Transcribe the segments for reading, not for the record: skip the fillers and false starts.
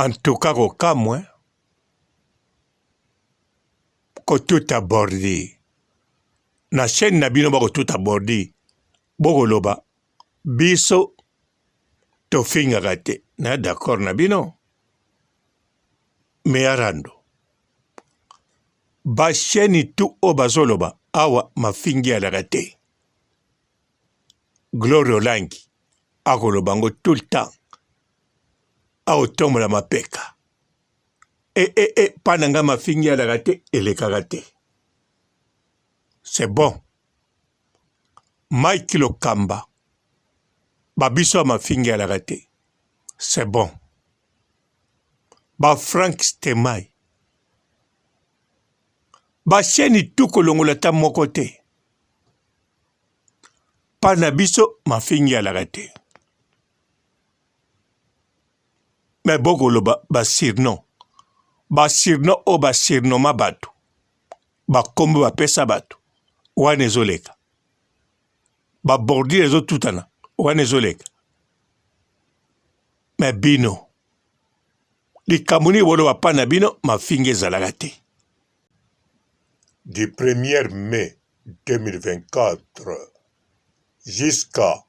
En tout cas, au cas moins, que tout abordé. Na chaîne Nabino bako tout abordé. Boko loba. Biso to finga gate. Na d'accord Nabino. Mais arando. Ba chaîne tout o bazoloba. Awa ma fingi alagate. Glorio langi. Agolobango tout le temps. Ao tombe la mapeka. Pananga ma fingi alagate et le kagate. C'est bon. Mike Lokamba. Babiso ma fingi alagate. C'est bon. Ba Frank Stemai. Ba cheni tout kolongolata mokote. Panabiso ma fingi alagate. Mais bogolo ba sirno. Ba sirno o ba sirno ma batu. Ba kombo ba pesa batu. Wane zoleka. Ba bordi les tutana. Wane zoleka. Mais bino. Li kamuni wolo wa panabino ma fingi zalagate. Du 1er mai 2024 jusqu'à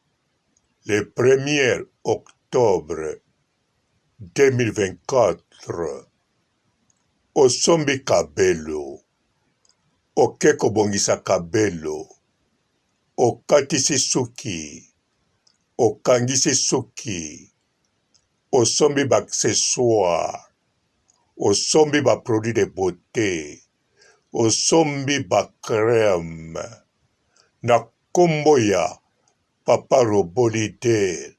le 1er octobre 2024, Osombi Kabelo, Okeko Bongisa Kabelo, Okatisi Suki, Okangisi Suki, Osombi Baccessoire, Osombi ba produit de beauté, Osombi ba crème, na kombo ya Papa Robolide,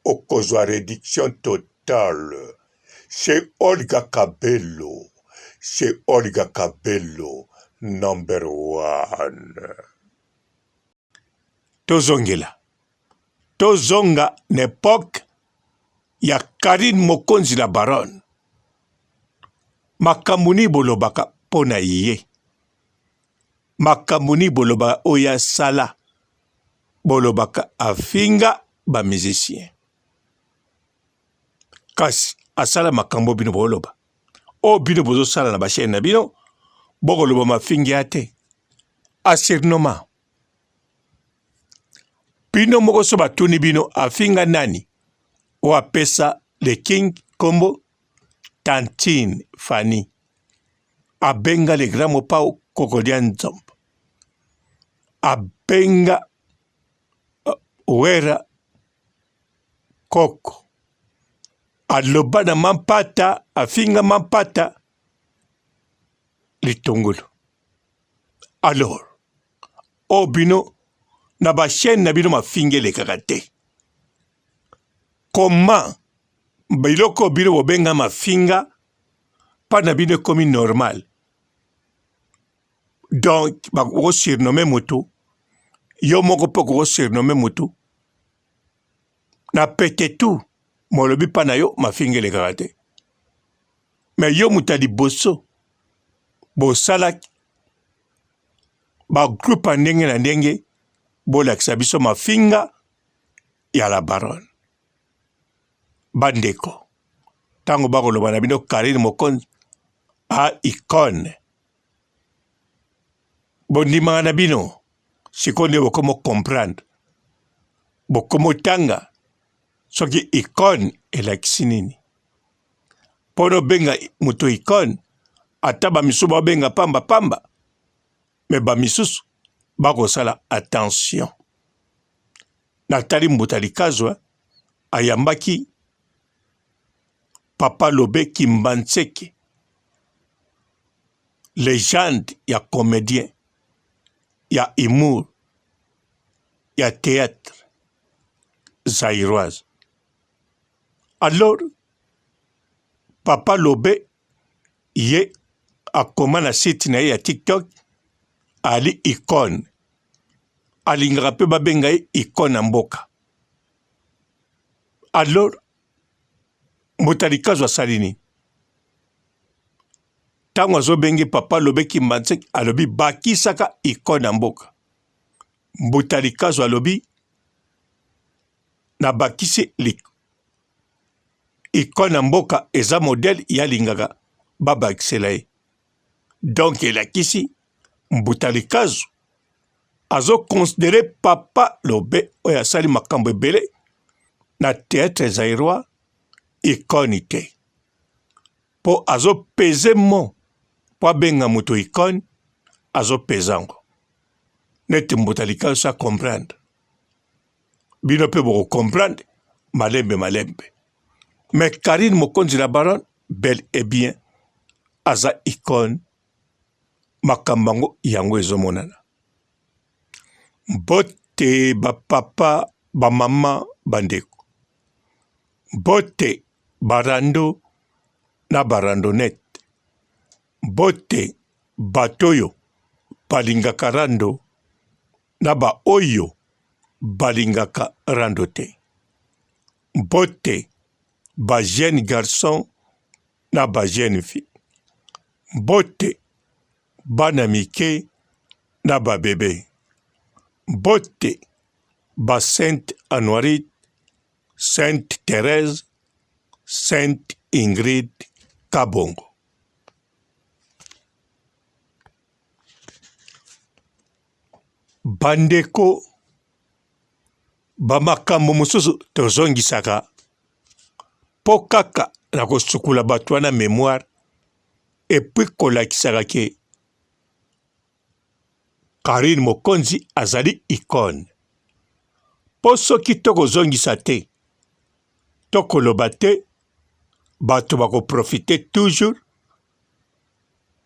okozwa réduction totale chez Olga Kabelo, number 1. Tozongela. Tozonga n'époque ya Karine Mokonzi la baronne. Makamuni bolobaka pona ye. Makamuni bolobaka oya sala. Bolobaka afinga ba musicien. Kasi asala makambo bino boloba. O bino bozo sala na ba chaîne na bino. Bokoloba mafingi ate. Asirnoma. Bino moko so batuni bino afinga nani. O apesa le king kombo Tantine Fanny. Abenga le grand mopao Kokodian Zomb. Abenga Wera Koko. Aloba na mampata, afinga mampata litongolo. Alors, obino na ba chaîne na bino mafinge le kakate. Comment biloko bino bobenga mafinga pa na bino komi normal. Donc, bako surnommer moto. Yo moko poko surnommer moto. Na pete tout. Molobi pa na yo mafinge le kakate. Mais yo mutali boso. Bosala ba groupe ndenge na ndenge. Bolakisa biso mafinga ya la baronne. Bandeko. Tango bakoloba na bino Karine Mokonzi a icône. Bondimanga na bino. Sikonde bokomo comprendre. Bokomo tanga. Soki icône elakisi nini. Pono benga muto icône. Ata bamisu benga pamba pamba. Mais bamisusu bakosala attention. Natali Mbutali Kazwa ayambaki Papa Lobe Kimbanseke, légende ya comédien, ya humour, ya théâtre zaïroise. Alors, Papa Lobe ye akoma na site na ye ya TikTok ali icône. Alingaka pe babenga ye icône na mboka. Alors, Mbutali Kazwa asali nini? Tango azobenge Papa Lobe Kimbanseke alobi bakisaka icône na mboka. Mbutali Kazwa alobi na bakisi icône mboka eza modèle ya lingaka babakisela ye. Donc elakisi Mbuta Likazu azoconsidere Papa Lobe oyo asali makambo ebele na théâtre zaïrois icône te. Po azopese mo po abenga moto icône azopesa ngo. Neti Mbuta Likazu sa comprendre. Bino pe boko comprendre malembe. Mais Karine Mokonzi la Baronne, bel et bien, aza icône makambango yango ezomonana. Bote ba papa, ba mama, bandeko. Bote barando na barandonette. Bote batoyo balingaka rando na ba oyo balingaka rando te. Bote ba jeune garçon na ba jeune fille. Bote bana mike na ba bébé. Bote ba Sainte Anoirite, Sainte Thérèse, Sainte Ingrid Kabongo. Bandeko bamakambo mosusu tozongisaka po kaka na kosukula bato wana mémoire epuis kolakisaka ke Karine Mokonzi azali icône. Po soki tokozongisa te tokoloba te bato bakoprofite toujours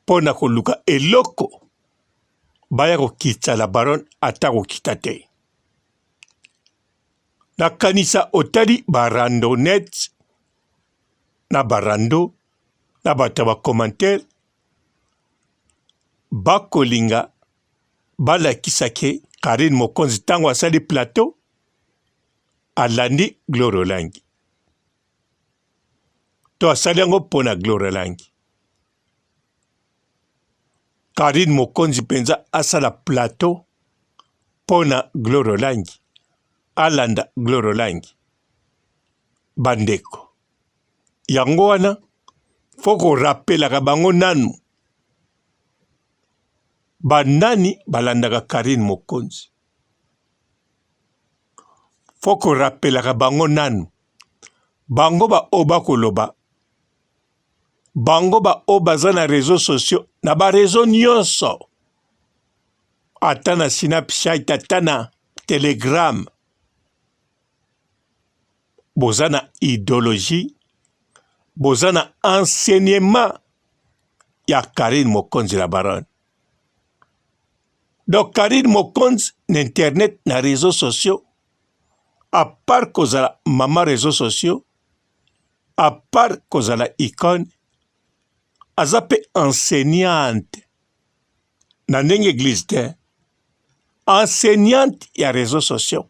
mpo na koluka eloko baya kokitisa la baronne ata kokita te. Nakanisa otali barandonette na barando na bato ba commentaire bakolinga balakisa ke Karine Mokonzi tango asali plateau alandi Gloire Olangi. To asali yango pona Gloire Olangi. Karine Mokonzi penza asala plateau pona Gloire Olangi. Alanda Gloire Olangi. Bandeko. Yango wana foko rappelaka bango nanu. Banani balandaka Karine Mokonzi. Foko rappelaka bango nanu. Bango ba oba koloba. Bango ba oba za na réseaux sociaux. Na ba réseau nyonso. Ata na Snapchat, ata na Telegram. Boza na idéologie. Boza na enseignement ya Karine Mokonzi la Baronne. Donc Karine Mokonzi n'internet na réseaux sociaux, à part kozala mama réseaux sociaux, à part kozala icône, azape enseignante na ndenge église te, enseignante ya réseaux sociaux.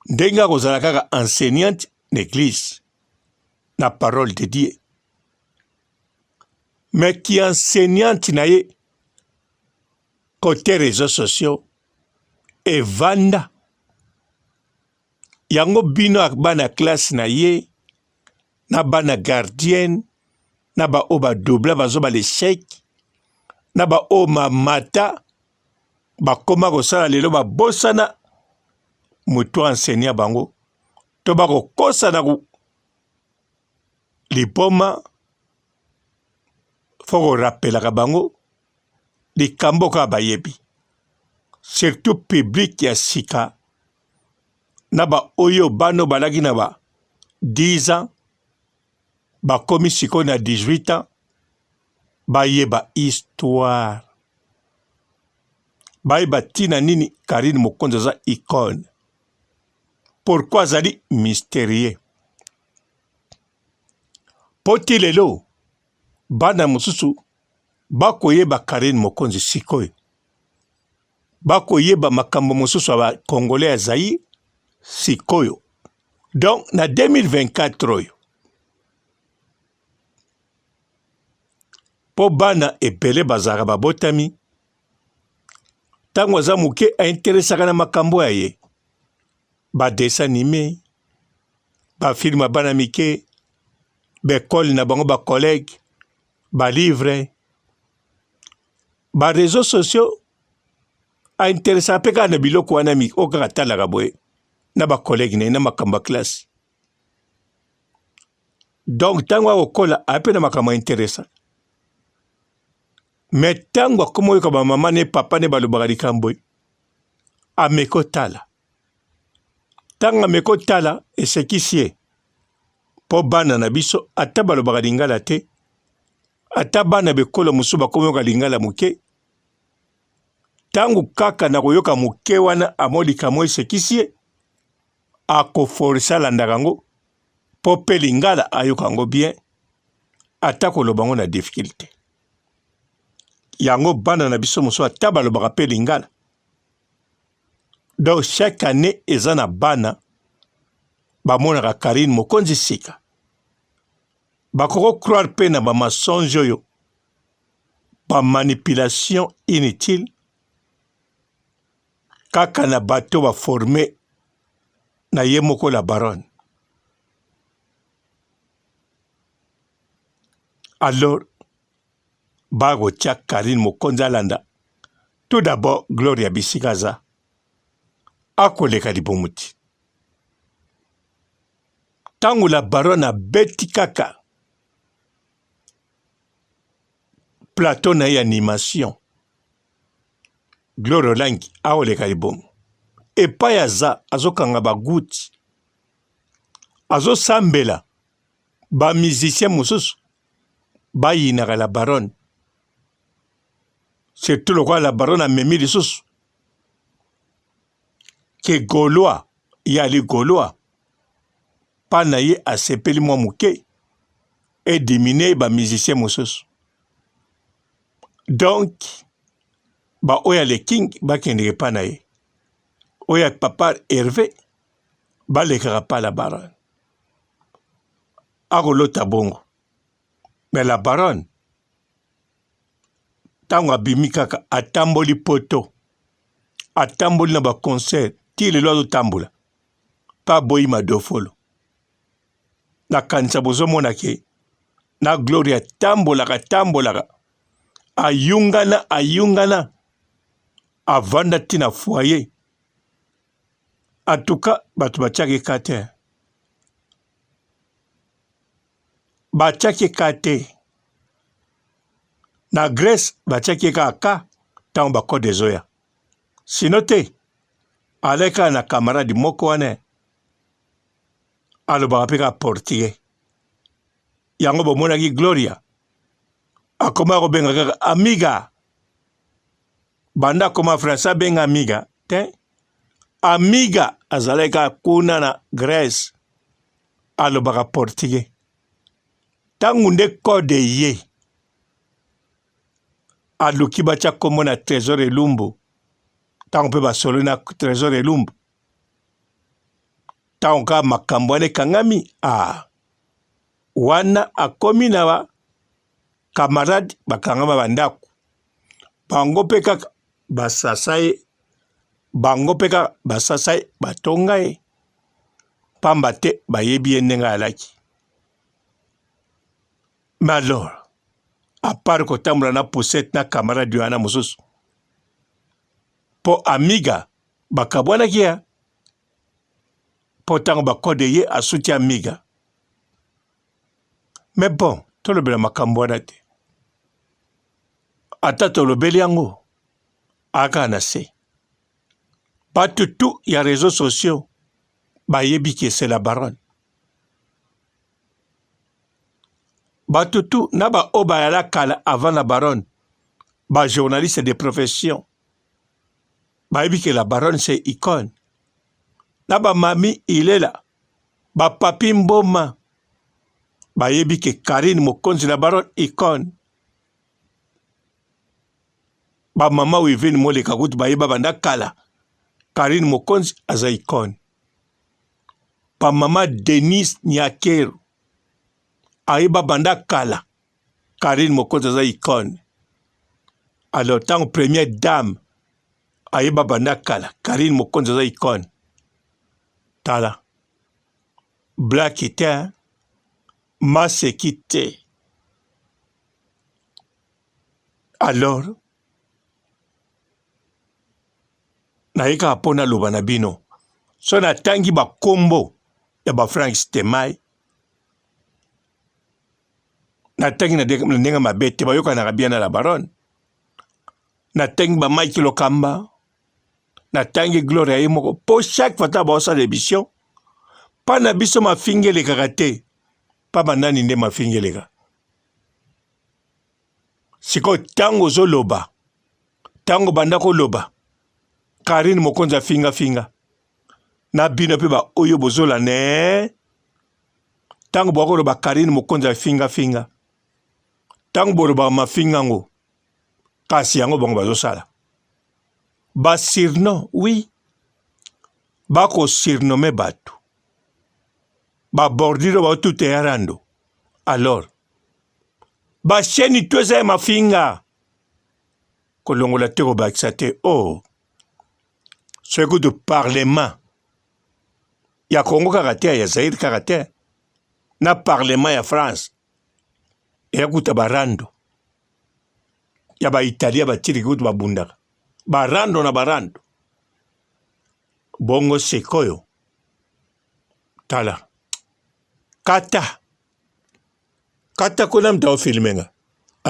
Ndenga kozala kaka enseignante l'église, na parole de Dieu. Mais qui enseignante na ye côté réseaux sociaux et vanda. Yango bino ak bana classe na ye, na bana gardienne, na ba oba double bazo ba l'échec, na ba oma mata, ba koma kosala lelo ba bosana muto enseignant bango. To ba kosa na ku lipoma foko rappelaka bango likambo ka bayebi. Surtout public ya sika na ba oyo bano balaki na ba 10 ans bakomi siko na 18 ans bayeba histoire. Bayeba tina nini Karine Mokonzi aza icône. Pourquoi azali mystérieux? Poti lelo bana mosusu bakoyeba Karine Mokonzi sikoyo. Bakoyeba makambo mosusu aba Congolais ya Zaïre sikoyo. Donc na 2024 oyo po bana ebele bazaka babotami tango aza moke ainteresaka na makambo ya ye ba dessin animé bafilme bana mike, bekole na bango bacollègue, balivre, bareseau sociaux ainteresa mpe kaka na biloko wana oyo kaka talaka boye na bacollègue na ye na makambo ya classe. Donc ntango akokola aye mpe na makambo ainteresa. Me ntango akoma oyoka bamama ne papa ne balobaka likambo ameki otala. Ntango ameki otala esekisi ye mpo bana na biso ata balobaka lingala te, ata bana bekolo mosusu bakomi oyoka lingala moke, ntango kaka na koyoka moke wana amo likambo esekisi ye akoforisa alandaka yango mpo mpe lingala ayoka yango bien ata koloba yango na difficulté. Yango bana na biso mosusu ata balobaka mpe lingala. Donc chaque année eza na bana bamonaka Karine Mokonzi sika. Bakoko croire mpe na bamensonge oyo, bamanipulation inutile, kaka na bato baforme na ye moko la baronne. Alors bakotia Karine Mokonzi alanda tout d'abord Gloria bisika aza akoleka libomuti. Tango la baronne abeti kaka plateau na ye animation, Gloria Olangi aoleka libomu. Epai aza azokanga baguti, azosambela bamusicien mosusu bayinaka la baronne. Surtout lokola la baronne amemi lisusu ke Gaulois yali Gaulois pa na ye asepeli mwa moke edimine bamusicien mosusu. Donc ba oya le king bakendeke pa na ye, oya papa Hervé balekaka pa la baronne akolota bongo. Mais la baronne tango abimi kaka atamboli poto, atamboli na baconcert ti lelo azotambola pa boyi madofolo. Nakanisa bozomona ke na Gloria tambolaka ayungana avanda tina foyer. En tout cas bato batiaki kate, na Grèce batiaki kaka tango bakode ezoya. Sino te aleka na camarade moko wane alobaka mpe kaka portugais. Yango bomonaki Gloria akoma kobenga kaka amiga, banda akoma français abenga amiga te. Amiga azalaka kuna na Grèce alobaka portugais. Tangu nde kode ye aluki batia kombo na Trésor Elumbu, tango mpe basolo na Trésor Elumbu, tango ka makambo wana ekangami, wana akomi na ba camarade bakangama bandako, bango mpe kaka basasa ye, batonga ye, pamba te bayebi ye ndenge alaki. Mais alors, à part kotambola na poussette na camarade wana mosusu, po amiga bakabwanaki ya po tango bakode ye asuti amiga. Mais bon, tolobela makambo wana te. Ata tolobeli yango aka na se. Bato tu ya réseaux sociaux bayebi ke c'est la baronne. Bato tu na ba obayala kala avant la baronne, ba journaliste de profession bayebi ke la baronne c'est icône. Na ba mami ilela, ba papi mboma bayebi ke Karine Mokonzi la baronne icône. Ba mama Wivine moleka kutu bayeba banda kala Karine Mokonzi aza icône. Pa mama Denise Nyakero ayeba banda kala Karine Mokonzi aza icône. Alors tango première dame ayeba banda kala Karine Mokonzi aza icône. Tala Black était, masse quitté. Alors, naika apona loba na bino. So na tangi ba kombo ya ba Frank Stemai. Na tangi na nenga mabete ba yoka na rabiana la baron. Na tangi ba Mike Lokamba. Na tangi Gloria Imoko. Pour chaque fois ta bossa l'émission. Pas na biso ma finge le karate. Pas banani nde ma finge le ga. Siko tango zo loba. Tango bandako loba. Karine mokonza finga. Na bino pe ba oyo bozola ne. Tango boko loba Karine mokonza finga. Tango boloba ma finga ngo. Kasi yango bango bazosala. Ba sirno, oui. Bako sirnome batu. Ba bordiro ba tout erando. Alors, ba cheni tueze ma finga. Kolongola tero ba xate oh. Ce goût de parlement. Ya Congo karate ya Zaire karate. Na parlement ya France. Ya kuta barando. Ya ba Italia ba tiri kuta ba bundaka. Barando na barando. Bongo sekoyo. Tala. Kata kuna mtao filmenga.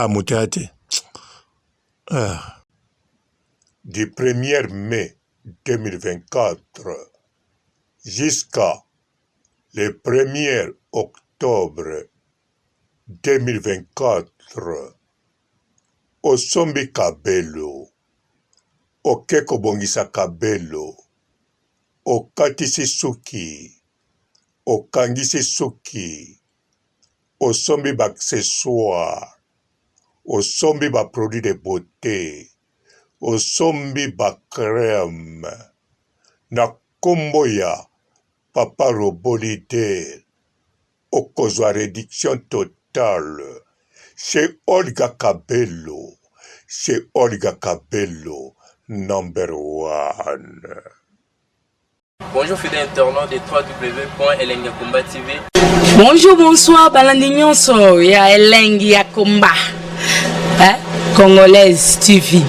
Mutate. Du 1er mai 2024 jusqu'à le 1er octobre 2024 osombi kabelo, okeko bongisa kabelo, okatisi suki, okangisi suki, osombi ba accessoire, osombi ba produit de beauté, osombi ba crème, na kombo ya Papa Robolide, okozwa réduction totale chez Olga Kabelo, number 1. Bonjour fidèles internautes de www.elengiakomba TV. Bonjour, bonsoir, balandi nyonso ya Elengi ya Komba, Congolaise TV.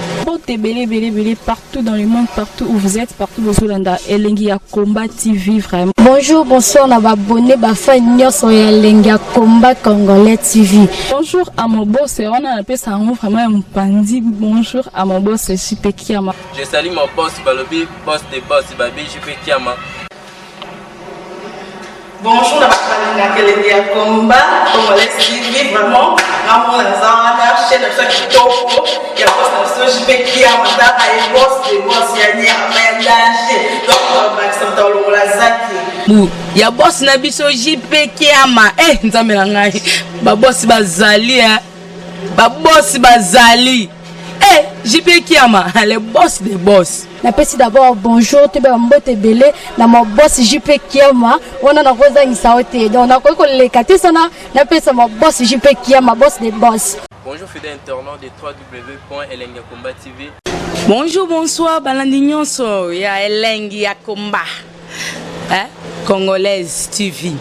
Belé partout dans le monde, partout où vous êtes, partout où vous êtes, Elengi ya Komba TV vraiment. Bonjour, bonsoir, na abonné ba fan nyonso ya Elengi ya Komba Congolais TV. Bonjour à mon boss, on a appelé ça vraiment un pandi. Bonjour à mon boss, JP Kiama. Je salue mon boss Balobi, boss de boss Babi, JP Kiama. Bonjour, na Elengi ya Komba Congolais TV vraiment. Ramon Lazana, chaîne de chaque topo, il y a boss de JP Kiama, et boss de boss yani a danger. Donc on va s'entendre le lazaki. Ya boss na biso JP Kiama, nzambe na ngai. Ba boss bazali ba boss bazali. JP Kiama, le boss des boss. Napesi d'abord bonjour, te ba mbote belé na mon boss JP Kiama, on a rosa ngisaote. Donc na ko le katisa na pesa mon boss JP Kiama, boss des boss. Bonjour fidèles internautes de www.elengiakomba TV. Bonjour, bonsoir, balandi nyonso ya Elengi ya Komba, Congolaise TV.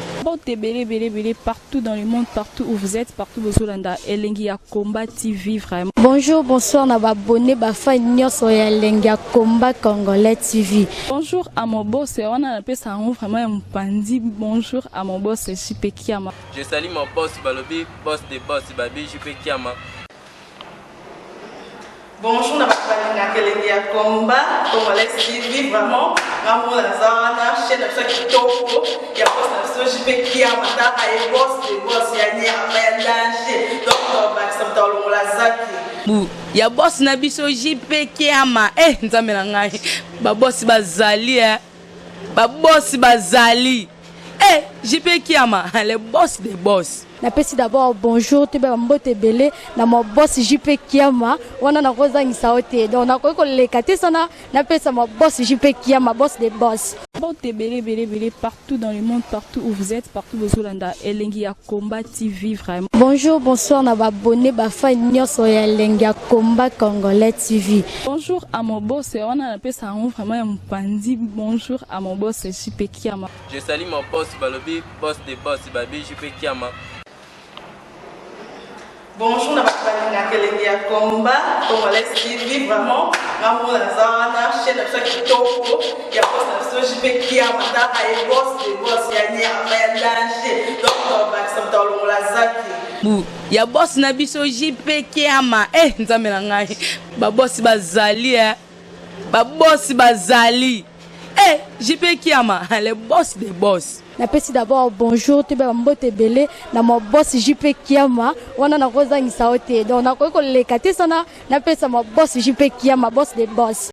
Belé partout dans le monde, partout où vous êtes, partout où vous êtes, Elengi ya Komba TV vraiment. Bonjour, bonsoir, na abonné ba fan nyonso ya Elengi ya Komba Congolais TV. Bonjour à mon boss, on a appelé ça vraiment un pandi. Bonjour à mon boss, JP Kiama. Je salue mon boss Balobi, boss de boss Babi, JP Kiama. Bonjour, na Elengi ya Komba Congolais TV vraiment. Ramon Lazana, chaîne de chaque topo, il y a boss de JP Kiama, et boss de boss yani a danger. Donc on va s'entendre le lazaki. Ya boss na biso JP Kiama, nzambe na ngai. Ba boss bazali JP Kiama, le boss des boss. napesi d'abord bonjour te ba mbote belé na mo boss JP Kiama wana na kozangisa ote donc na ko leka te sana napesa mo boss JP Kiama boss des boss. Mbote belé partout dans le monde, partout où vous êtes, partout où vous êtes, Elengi ya Combat TV vraiment. Bonjour, bonsoir na ba abonné ba fan nyonso ya Elengi ya Combat Congolais TV. Bonjour à mon boss, on a appelé ça vraiment un pandi. Bonjour à mon boss JP Kiama. Je salue mon boss Balobi, boss des boss, Babi JP Kiama. Bonjour, na Elengi ya Combat Congolais TV vraiment. Maman la zana, chaîne de chaque kitoko, ya boss na JP Kiama, ta ay boss des boss ya ni ya danger. Donc on va s'entendre la zaki. Ya boss na biso JP Kiama nzambe na ngai ba boss bazali ba boss bazali JP Kiama le boss des boss. Napesi d'abord bonjour te ba mbote belé na mo boss JP Kiama wana na kozangisa ote donc na ko leka te sana napesa mo boss JP Kiama boss des boss.